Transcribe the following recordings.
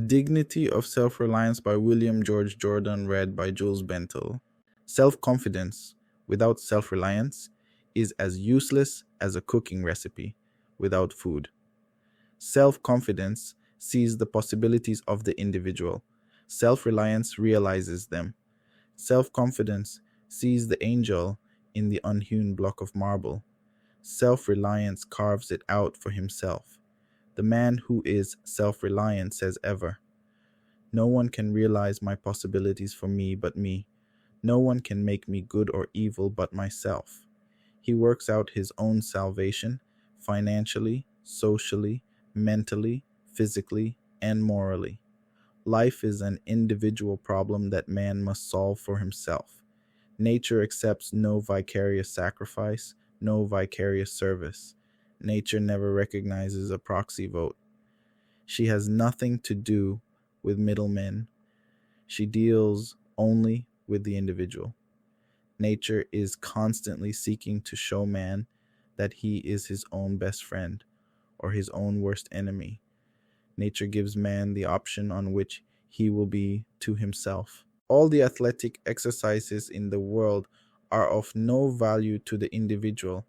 Dignity of Self-Reliance by William George Jordan, read by Jules Bentel. Self-confidence without self-reliance is as useless as a cooking recipe without food. Self-confidence sees the possibilities of the individual. Self-reliance realizes them. Self-confidence sees the angel in the unhewn block of marble. Self-reliance carves it out for himself. The man who is self-reliant says ever, "No one can realize my possibilities for me but me. No one can make me good or evil but myself." He works out his own salvation financially, socially, mentally, physically, and morally. Life is an individual problem that man must solve for himself. Nature accepts no vicarious sacrifice, no vicarious service. Nature never recognizes a proxy vote. She has nothing to do with middlemen. She deals only with the individual. Nature is constantly seeking to show man that he is his own best friend or his own worst enemy. Nature gives man the option on which he will be to himself. All the athletic exercises in the world are of no value to the individual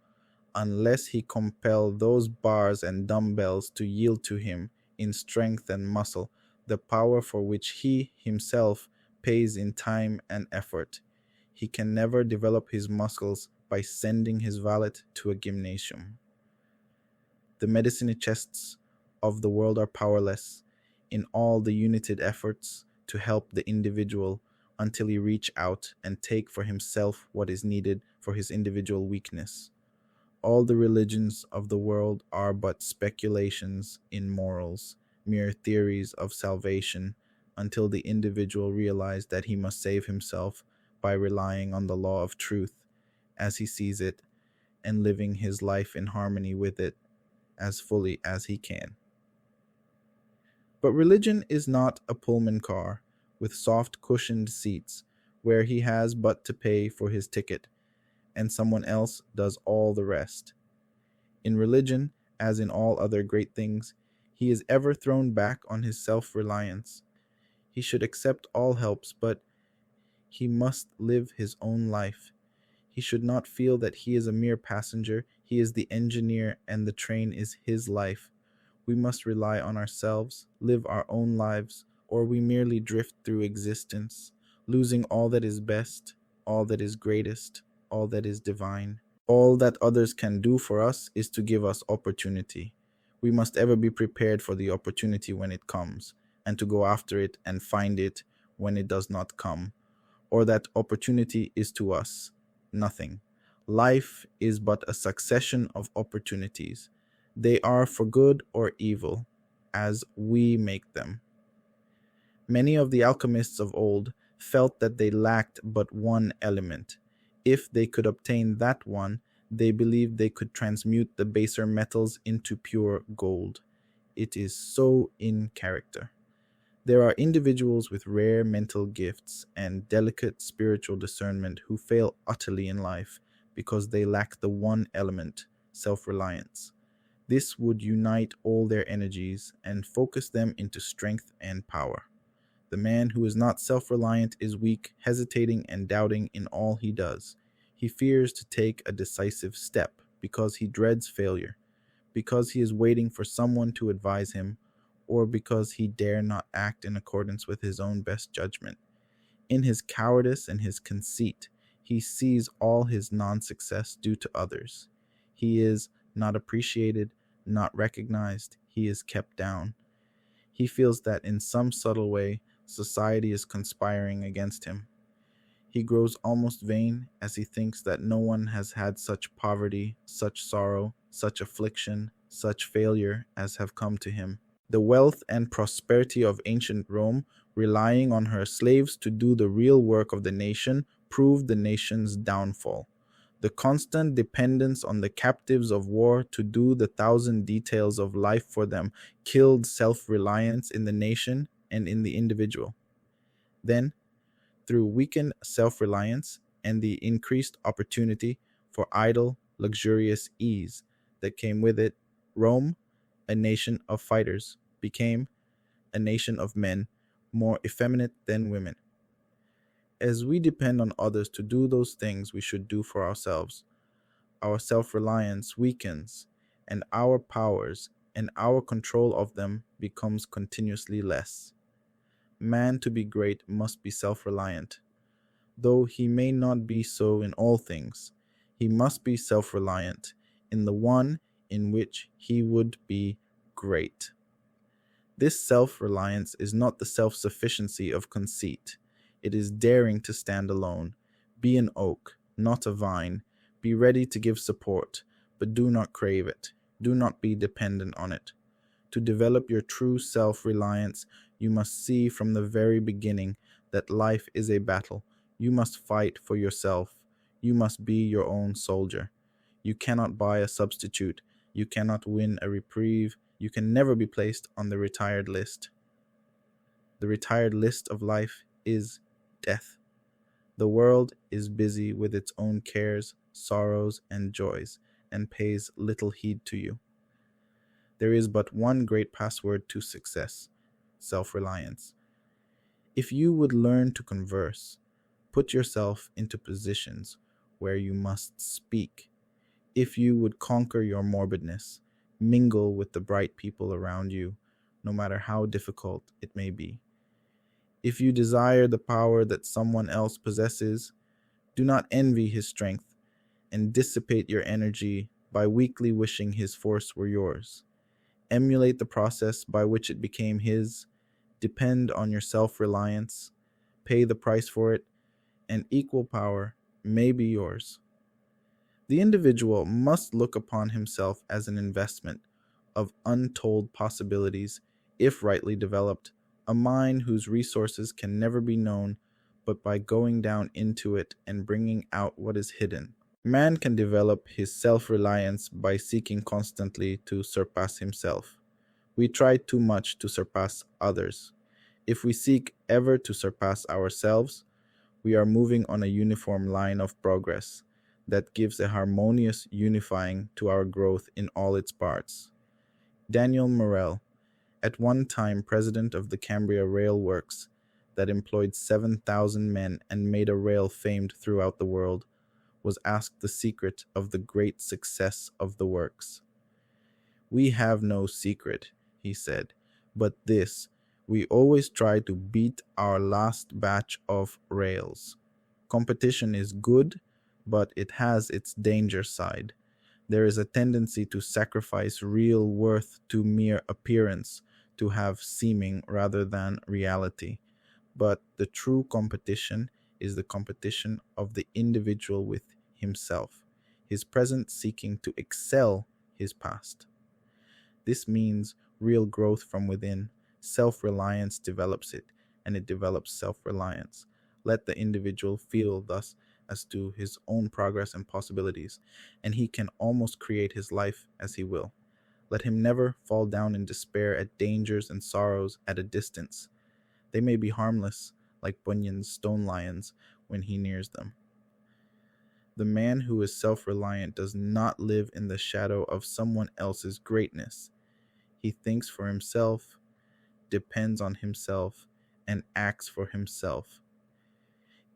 unless he compel those bars and dumbbells to yield to him in strength and muscle the power for which he himself pays in time and effort. He can never develop his muscles by sending his valet to a gymnasium. The medicine chests of the world are powerless in all the united efforts to help the individual until he reach out and take for himself what is needed for his individual weakness. All the religions of the world are but speculations in morals, mere theories of salvation, until the individual realizes that he must save himself by relying on the law of truth as he sees it and living his life in harmony with it as fully as he can. But religion is not a Pullman car with soft cushioned seats where he has but to pay for his ticket and someone else does all the rest. In religion, as in all other great things, he is ever thrown back on his self-reliance. He should accept all helps, but he must live his own life. He should not feel that he is a mere passenger. He is the engineer and the train is his life. We must rely on ourselves, live our own lives, or we merely drift through existence, losing all that is best, all that is greatest, all that is divine. All that others can do for us is to give us opportunity. We must ever be prepared for the opportunity when it comes, and to go after it and find it when it does not come, or that opportunity is to us nothing. Life is but a succession of opportunities. They are for good or evil, as we make them. Many of the alchemists of old felt that they lacked but one element. If they could obtain that one, they believed they could transmute the baser metals into pure gold. It is so in character. There are individuals with rare mental gifts and delicate spiritual discernment who fail utterly in life because they lack the one element, self-reliance. This would unite all their energies and focus them into strength and power. The man who is not self-reliant is weak, hesitating, and doubting in all he does. He fears to take a decisive step because he dreads failure, because he is waiting for someone to advise him, or because he dare not act in accordance with his own best judgment. In his cowardice and his conceit, he sees all his non-success due to others. He is not appreciated, not recognized, he is kept down. He feels that in some subtle way, society is conspiring against him. He grows almost vain as he thinks that no one has had such poverty, such sorrow, such affliction, such failure as have come to him. The wealth and prosperity of ancient Rome, relying on her slaves to do the real work of the nation, proved the nation's downfall. The constant dependence on the captives of war to do the thousand details of life for them killed self-reliance in the nation and in the individual. Then, through weakened self-reliance and the increased opportunity for idle, luxurious ease that came with it, Rome, a nation of fighters, became a nation of men more effeminate than women. As we depend on others to do those things we should do for ourselves, our self-reliance weakens, and our powers and our control of them becomes continuously less. Man to be great must be self-reliant. Though he may not be so in all things, he must be self-reliant in the one in which he would be great. This self-reliance is not the self-sufficiency of conceit. It is daring to stand alone, be an oak, not a vine, be ready to give support, but do not crave it, do not be dependent on it. To develop your true self-reliance, you must see from the very beginning that life is a battle. You must fight for yourself. You must be your own soldier. You cannot buy a substitute. You cannot win a reprieve. You can never be placed on the retired list. The retired list of life is death. The world is busy with its own cares, sorrows, and joys, and pays little heed to you. There is but one great password to success: self-reliance. If you would learn to converse, put yourself into positions where you must speak. If you would conquer your morbidness, mingle with the bright people around you, no matter how difficult it may be. If you desire the power that someone else possesses, do not envy his strength and dissipate your energy by weakly wishing his force were yours. Emulate the process by which it became his, depend on your self-reliance, pay the price for it, and equal power may be yours. The individual must look upon himself as an investment of untold possibilities, if rightly developed, a mine whose resources can never be known but by going down into it and bringing out what is hidden. Man can develop his self-reliance by seeking constantly to surpass himself. We try too much to surpass others. If we seek ever to surpass ourselves, we are moving on a uniform line of progress that gives a harmonious unifying to our growth in all its parts. Daniel Morel, at one time president of the Cambria Rail Works, that employed 7,000 men and made a rail famed throughout the world, was asked the secret of the great success of the works. "We have no secret," he said, "but this: we always try to beat our last batch of rails. Competition is good, but it has its danger side. There is a tendency to sacrifice real worth to mere appearance, to have seeming rather than reality. But the true competition is the competition of the individual with himself, his present seeking to excel his past. This means real growth from within. Self-reliance develops it, and it develops self-reliance. Let the individual feel thus as to his own progress and possibilities, and he can almost create his life as he will. Let him never fall down in despair at dangers and sorrows at a distance. They may be harmless, like Bunyan's stone lions, when he nears them. The man who is self-reliant does not live in the shadow of someone else's greatness. He thinks for himself, depends on himself, and acts for himself.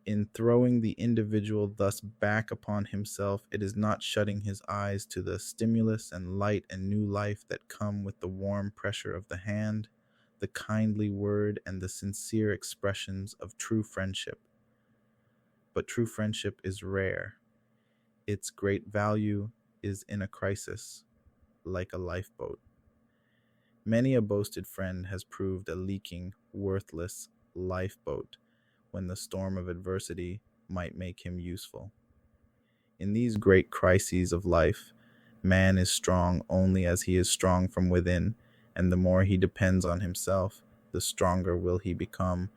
In throwing the individual thus back upon himself, it is not shutting his eyes to the stimulus and light and new life that come with the warm pressure of the hand, the kindly word, and the sincere expressions of true friendship. But true friendship is rare. Its great value is in a crisis, like a lifeboat. Many a boasted friend has proved a leaking, worthless lifeboat when the storm of adversity might make him useful. In these great crises of life, man is strong only as he is strong from within, and the more he depends on himself, the stronger will he become,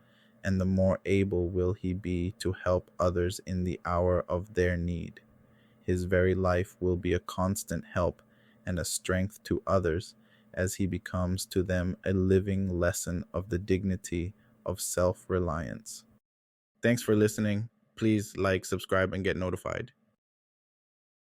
and the more able will he be to help others in the hour of their need. His very life will be a constant help and a strength to others, as he becomes to them a living lesson of the dignity of self-reliance. Thanks for listening. Please like, subscribe, and get notified.